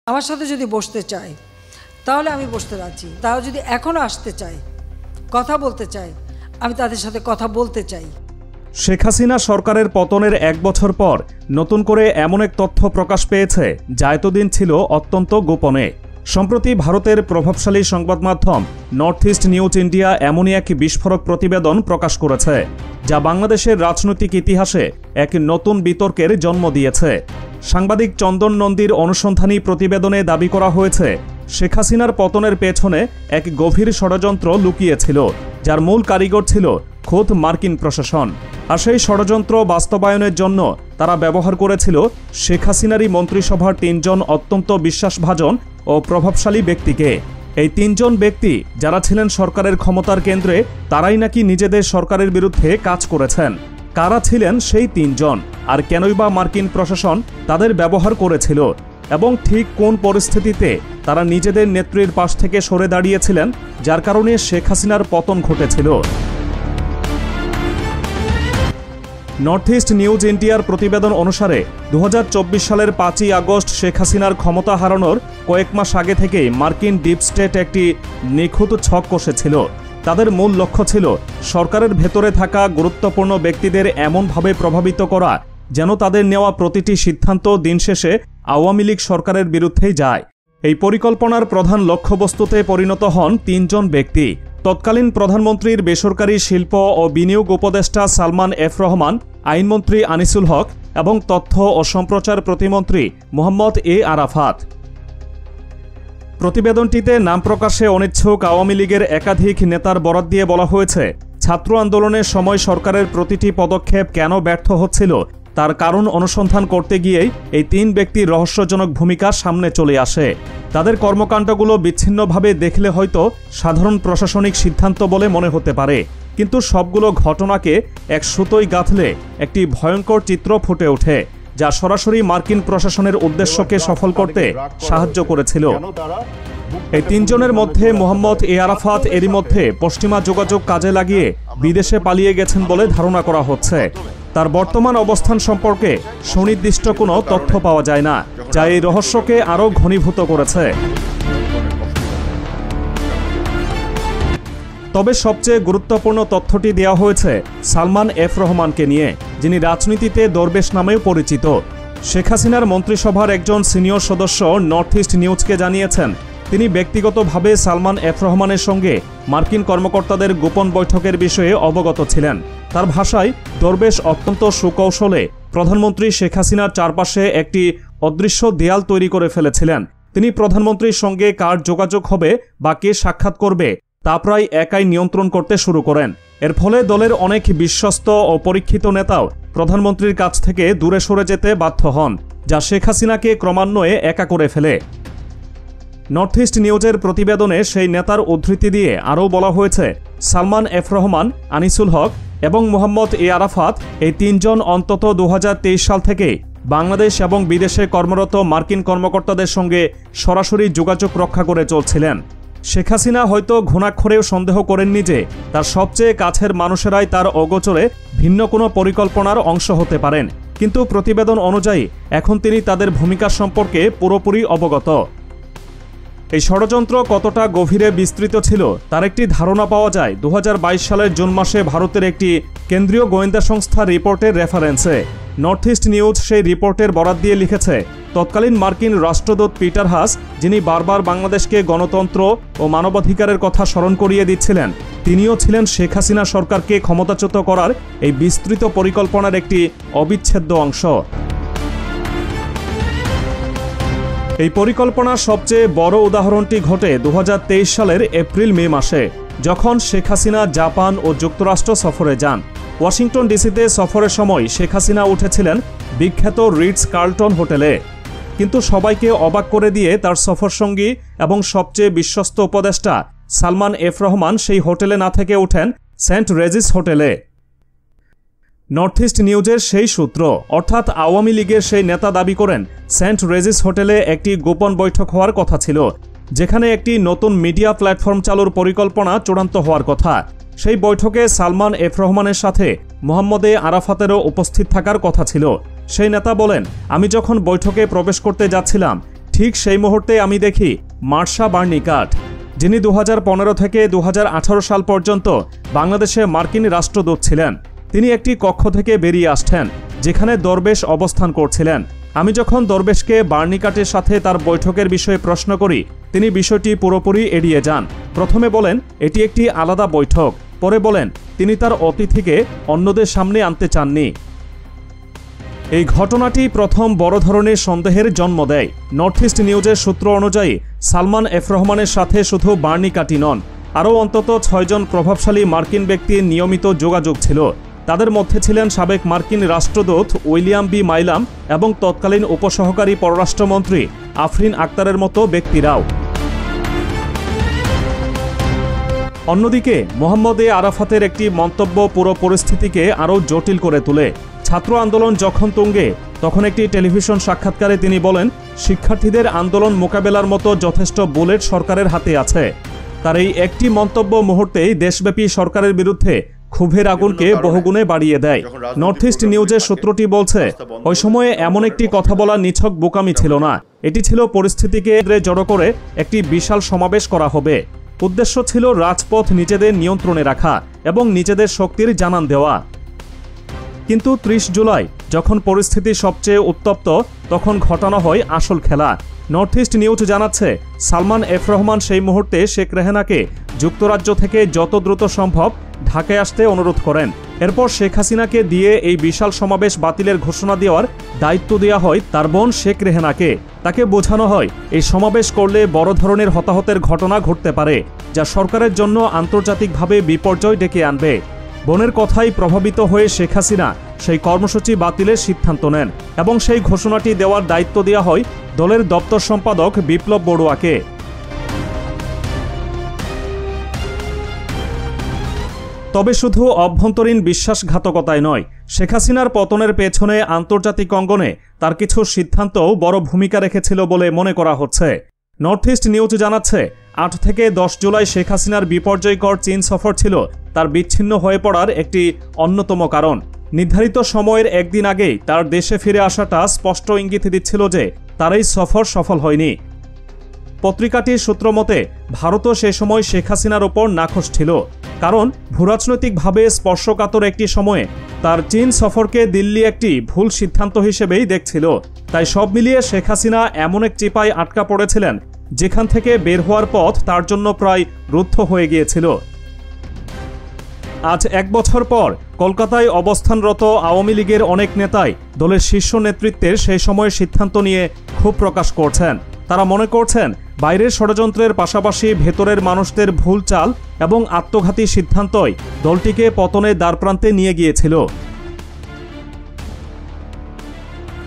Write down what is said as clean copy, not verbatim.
আমার সাথে যদি বসতে চায় তাহলে আমি বসতে রাজি। তারা যদি এখনও আসতে চায়, কথা বলতে চায়, আমি তাদের সাথে কথা বলতে চাই। শেখ হাসিনা সরকারের পতনের 1 বছর পর নতুন করে এমন এক তথ্য প্রকাশ পেয়েছে যা এতদিন ছিল অত্যন্ত গোপনে। সম্প্রতি ভারতের প্রভাবশালী সংবাদ মাধ্যম নর্থ ইস্ট নিউজ ইন্ডিয়া এমনই এক বিস্ফোরক প্রতিবেদন প্রকাশ করেছে যা বাংলাদেশের রাজনৈতিক ইতিহাসে এক নতুন বিতর্কের জন্ম দিয়েছে। সাংবাদিক চন্দন নন্দীর অনুসন্ধানী প্রতিবেদনে দাবি করা হয়েছে শেখ হাসিনার পতনের পেছনে এক গভীর ষড়যন্ত্র লুকিয়েছিল, যার মূল কারিগর ছিল খোদ মার্কিন প্রশাসন। আর সেই ষড়যন্ত্র বাস্তবায়নের জন্য তারা ব্যবহার করেছিল শেখ হাসিনারই মন্ত্রিসভার 3 জন অত্যন্ত বিশ্বাসভাজন ও প্রভাবশালী ব্যক্তিকে। এই 3 জন ব্যক্তি যারা ছিলেন সরকারের ক্ষমতার কেন্দ্রে, তারাই নাকি নিজেদের সরকারের বিরুদ্ধে কাজ করেছেন। কারা ছিলেন সেই 3 জন, আর কেনই বা মার্কিন প্রশাসন তাদের ব্যবহার করেছিল, এবং ঠিক কোন পরিস্থিতিতে তারা নিজেদের নেত্রীর পাশ থেকে সরে দাঁড়িয়েছিলেন যার কারণে শেখ হাসিনার পতন ঘটেছিল। নর্থ ইস্ট নিউজ ইন্ডিয়ার প্রতিবেদন অনুসারে 2024 সালের 5ই আগস্ট শেখ হাসিনার ক্ষমতা হারানোর কয়েক মাস আগে থেকেই মার্কিন ডিপ স্টেট একটি নিখুঁত ছক কষেছিল। তাদের মূল লক্ষ্য ছিল সরকারের ভেতরে থাকা গুরুত্বপূর্ণ ব্যক্তিদের এমনভাবে প্রভাবিত করা যেন তাদের নেওয়া প্রতিটি সিদ্ধান্ত দিন শেষে আওয়ামী লীগ সরকারের বিরুদ্ধেই যায়। এই পরিকল্পনার প্রধান লক্ষ্যবস্তুতে পরিণত হন 3 জন ব্যক্তি: তৎকালীন প্রধানমন্ত্রীর বেসরকারি শিল্প ও বিনিয়োগ উপদেষ্টা সালমান এফ রহমান, আইনমন্ত্রী আনিসুল হক এবং তথ্য ও সম্প্রচার প্রতিমন্ত্রী মোহাম্মদ এ আরাফাত। প্রতিবেদনটিতে নাম প্রকাশে অনিচ্ছুক আওয়ামী লীগের একাধিক নেতার বরাত দিয়ে বলা হয়েছে, ছাত্র আন্দোলনের সময় সরকারের প্রতিটি পদক্ষেপ কেন ব্যর্থ হচ্ছিল তার কারণ অনুসন্ধান করতে গিয়েই এই 3 ব্যক্তির রহস্যজনক ভূমিকা সামনে চলে আসে। তাদের কর্মকাণ্ডগুলো বিচ্ছিন্নভাবে দেখলে হয়তো সাধারণ প্রশাসনিক সিদ্ধান্ত বলে মনে হতে পারে, কিন্তু সবগুলো ঘটনাকে এক সুতোয় গাঁথলে একটি ভয়ঙ্কর চিত্র ফুটে ওঠে যা সরাসরি মার্কিন প্রশাসনের উদ্দেশ্যকে সফল করতে সাহায্য করেছিল। এই 3 জনের মধ্যে মোহাম্মদ এ আরাফাত এরই মধ্যে পশ্চিমা যোগাযোগ কাজে লাগিয়ে বিদেশে পালিয়ে গেছেন বলে ধারণা করা হচ্ছে। তার বর্তমান অবস্থান সম্পর্কে সুনির্দিষ্ট কোনো তথ্য পাওয়া যায় না, যা এই রহস্যকে আরও ঘনীভূত করেছে। তবে সবচেয়ে গুরুত্বপূর্ণ তথ্যটি দেওয়া হয়েছে সালমান এফ রহমানকে নিয়ে, যিনি রাজনীতিতে দরবেশ নামেও পরিচিত। শেখ হাসিনার মন্ত্রিসভার একজন সিনিয়র সদস্য নর্থ ইস্ট নিউজকে জানিয়েছেন তিনি ব্যক্তিগতভাবে সালমান এফ রহমানের সঙ্গে মার্কিন কর্মকর্তাদের গোপন বৈঠকের বিষয়ে অবগত ছিলেন। তার ভাষায়, দরবেশ অত্যন্ত সুকৌশলে প্রধানমন্ত্রী শেখ হাসিনার চারপাশে একটি অদৃশ্য দেয়াল তৈরি করে ফেলেছিলেন। তিনি প্রধানমন্ত্রীর সঙ্গে কার যোগাযোগ হবে বা কে সাক্ষাৎ করবে তা প্রায় একাই নিয়ন্ত্রণ করতে শুরু করেন। এর ফলে দলের অনেক বিশ্বস্ত ও পরীক্ষিত নেতাও প্রধানমন্ত্রীর কাছ থেকে দূরে সরে যেতে বাধ্য হন, যা শেখ হাসিনাকে ক্রমান্বয়ে একা করে ফেলে। নর্থ ইস্ট নিউজের প্রতিবেদনে সেই নেতার উদ্ধৃতি দিয়ে আরও বলা হয়েছে, সালমান এফ রহমান, আনিসুল হক এবং মোহাম্মদ এ আরাফাত এই 3 জন অন্তত 2023 সাল থেকে বাংলাদেশ এবং বিদেশে কর্মরত মার্কিন কর্মকর্তাদের সঙ্গে সরাসরি যোগাযোগ রক্ষা করে চলছিলেন। শেখ হাসিনা হয়তো ঘুণাক্ষরেও সন্দেহ করেননি যে তার সবচেয়ে কাছের মানুষেরাই তার অগোচরে ভিন্ন কোনো পরিকল্পনার অংশ হতে পারেন, কিন্তু প্রতিবেদন অনুযায়ী এখন তিনি তাদের ভূমিকা সম্পর্কে পুরোপুরি অবগত। এই ষড়যন্ত্র কতটা গভীরে বিস্তৃত ছিল তার একটি ধারণা পাওয়া যায় 2022 সালের জুন মাসে ভারতের একটি কেন্দ্রীয় গোয়েন্দা সংস্থার রিপোর্টের রেফারেন্সে। নর্থ ইস্ট নিউজ সেই রিপোর্টের বরাত দিয়ে লিখেছে, তৎকালীন মার্কিন রাষ্ট্রদূত পিটার হাস, যিনি বারবার বাংলাদেশকে গণতন্ত্র ও মানবাধিকারের কথা স্মরণ করিয়ে দিচ্ছিলেন, তিনিও ছিলেন শেখ হাসিনা সরকারকে ক্ষমতাচ্যুত করার এই বিস্তৃত পরিকল্পনার একটি অবিচ্ছেদ্য অংশ। এই পরিকল্পনার সবচেয়ে বড় উদাহরণটি ঘটে 2023 সালের এপ্রিল-মে মাসে, যখন শেখ হাসিনা জাপান ও যুক্তরাষ্ট্র সফরে যান। ওয়াশিংটন ডিসিতে সফরের সময় শেখ হাসিনা উঠেছিলেন বিখ্যাত রিটস কার্লটন হোটেলে, কিন্তু সবাইকে অবাক করে দিয়ে তার সফরসঙ্গী এবং সবচেয়ে বিশ্বস্ত উপদেষ্টা সালমান এফ রহমান সেই হোটেলে না থেকে ওঠেন সেন্ট রেজিস হোটেলে। নর্থ ইস্ট নিউজের সেই সূত্র অর্থাৎ আওয়ামী লীগের সেই নেতা দাবি করেন সেন্ট রেজিস হোটেলে একটি গোপন বৈঠক হওয়ার কথা ছিল, যেখানে একটি নতুন মিডিয়া প্ল্যাটফর্ম চালুর পরিকল্পনা চূড়ান্ত হওয়ার কথা। সেই বৈঠকে সালমান এফ রহমানের সাথে মোহাম্মদ এ আরাফাতেরও উপস্থিত থাকার কথা ছিল। সেই নেতা বলেন, আমি যখন বৈঠকে প্রবেশ করতে যাচ্ছিলাম ঠিক সেই মুহূর্তে আমি দেখি মার্শা বার্নিকাট, যিনি 2015 থেকে 2018 সাল পর্যন্ত বাংলাদেশে মার্কিন রাষ্ট্রদূত ছিলেন। তিনি একটি কক্ষ থেকে বেরিয়ে আসছেন যেখানে দরবেশ অবস্থান করছিলেন। আমি যখন দরবেশকে বার্নিকাটের সাথে তার বৈঠকের বিষয়ে প্রশ্ন করি, তিনি বিষয়টি পুরোপুরি এড়িয়ে যান। প্রথমে বলেন এটি একটি আলাদা বৈঠক, পরে বলেন তিনি তার অতিথিকে অন্যদের সামনে আনতে চাননি। এই ঘটনাটি প্রথম বড় ধরনের সন্দেহের জন্ম দেয়। নর্থ ইস্ট নিউজের সূত্র অনুযায়ী সালমান এফ রহমানের সাথে শুধু বার্নিকাটই নন, আরও অন্তত 6 জন প্রভাবশালী মার্কিন ব্যক্তির নিয়মিত যোগাযোগ ছিল। তাদের মধ্যে ছিলেন সাবেক মার্কিন রাষ্ট্রদূত উইলিয়াম বি মাইলাম এবং তৎকালীন উপসহকারী পররাষ্ট্রমন্ত্রী আফরিন আক্তারের মতো ব্যক্তিরাও। অন্যদিকে মোহাম্মদ আরাফাতের একটি মন্তব্য পুরো পরিস্থিতিকে আরও জটিল করে তোলে। ছাত্র আন্দোলন যখন তুঙ্গে, তখন একটি টেলিভিশন সাক্ষাৎকারে তিনি বলেন, শিক্ষার্থীদের আন্দোলন মোকাবেলার মতো যথেষ্ট বুলেট সরকারের হাতে আছে। তার এই একটি মন্তব্য মুহূর্তেই দেশব্যাপী সরকারের বিরুদ্ধে ক্ষোভের আগুনকে বহুগুণে বাড়িয়ে দেয়। নর্থ ইস্ট নিউজের সূত্রটি বলছে, ওই সময়ে এমন একটি কথা বলা নিছক বোকামি ছিল না, এটি ছিল পরিস্থিতিকে জড়ো করে একটি বিশাল সমাবেশ করা হবে। উদ্দেশ্য ছিল রাজপথ নিজেদের নিয়ন্ত্রণে রাখা এবং নিজেদের শক্তির জানান দেওয়া। কিন্তু 30 জুলাই যখন পরিস্থিতি সবচেয়ে উত্তপ্ত, তখন ঘটানো হয় আসল খেলা। নর্থ ইস্ট নিউজ জানাচ্ছে, সালমান এফ রহমান সেই মুহূর্তে শেখ রেহানাকে যুক্তরাজ্য থেকে যত দ্রুত সম্ভব ঢাকায় আসতে অনুরোধ করেন। এরপর শেখ হাসিনাকে দিয়ে এই বিশাল সমাবেশ বাতিলের ঘোষণা দেওয়ার দায়িত্ব দেওয়া হয় তার বোন শেখ রেহানাকে। তাকে বোঝানো হয় এই সমাবেশ করলে বড় ধরনের হতাহতের ঘটনা ঘটতে পারে, যা সরকারের জন্য আন্তর্জাতিকভাবে বিপর্যয় ডেকে আনবে। বোনের কথাই প্রভাবিত হয়ে শেখ হাসিনা সেই কর্মসূচি বাতিলের সিদ্ধান্ত নেন এবং সেই ঘোষণাটি দেওয়ার দায়িত্ব দেওয়া হয় দলের দপ্তর সম্পাদক বিপ্লব বড়ুয়াকে। তবে শুধু অভ্যন্তরীণ বিশ্বাসঘাতকতায় নয়, শেখ হাসিনার পতনের পেছনে আন্তর্জাতিক অঙ্গনে তার কিছু সিদ্ধান্তও বড় ভূমিকা রেখেছিল বলে মনে করা হচ্ছে। নর্থ ইস্ট নিউজ জানাচ্ছে, 8 থেকে 10 জুলাই শেখ হাসিনার বিপর্যয়কর চীন সফর ছিল তার বিচ্ছিন্ন হয়ে পড়ার একটি অন্যতম কারণ। নির্ধারিত সময়ের একদিন আগেই তার দেশে ফিরে আসাটা স্পষ্ট ইঙ্গিত দিচ্ছিল যে তার এই সফর সফল হয়নি। পত্রিকাটির সূত্র মতে, ভারতও সে সময় শেখ হাসিনার ওপর নাখোশ ছিল, কারণ ভূরাজনৈতিকভাবে স্পর্শকাতর একটি সময়ে তার চীন সফরকে দিল্লি একটি ভুল সিদ্ধান্ত হিসেবেই দেখছিল। তাই সব মিলিয়ে শেখ হাসিনা এমন এক চিপায় আটকা পড়েছিলেন যেখান থেকে বের হওয়ার পথ তার জন্য প্রায় রুদ্ধ হয়ে গিয়েছিল। আজ 1 বছর পর কলকাতায় অবস্থানরত আওয়ামী লীগের অনেক নেতাই দলের শীর্ষ নেতৃত্বের সেই সময়ের সিদ্ধান্ত নিয়ে ক্ষোভ প্রকাশ করছেন। তারা মনে করছেন, বাইরের ষড়যন্ত্রের পাশাপাশি ভেতরের মানুষদের ভুল চাল এবং আত্মঘাতী সিদ্ধান্তই দলটিকে পতনের দ্বারপ্রান্তে নিয়ে গিয়েছিল।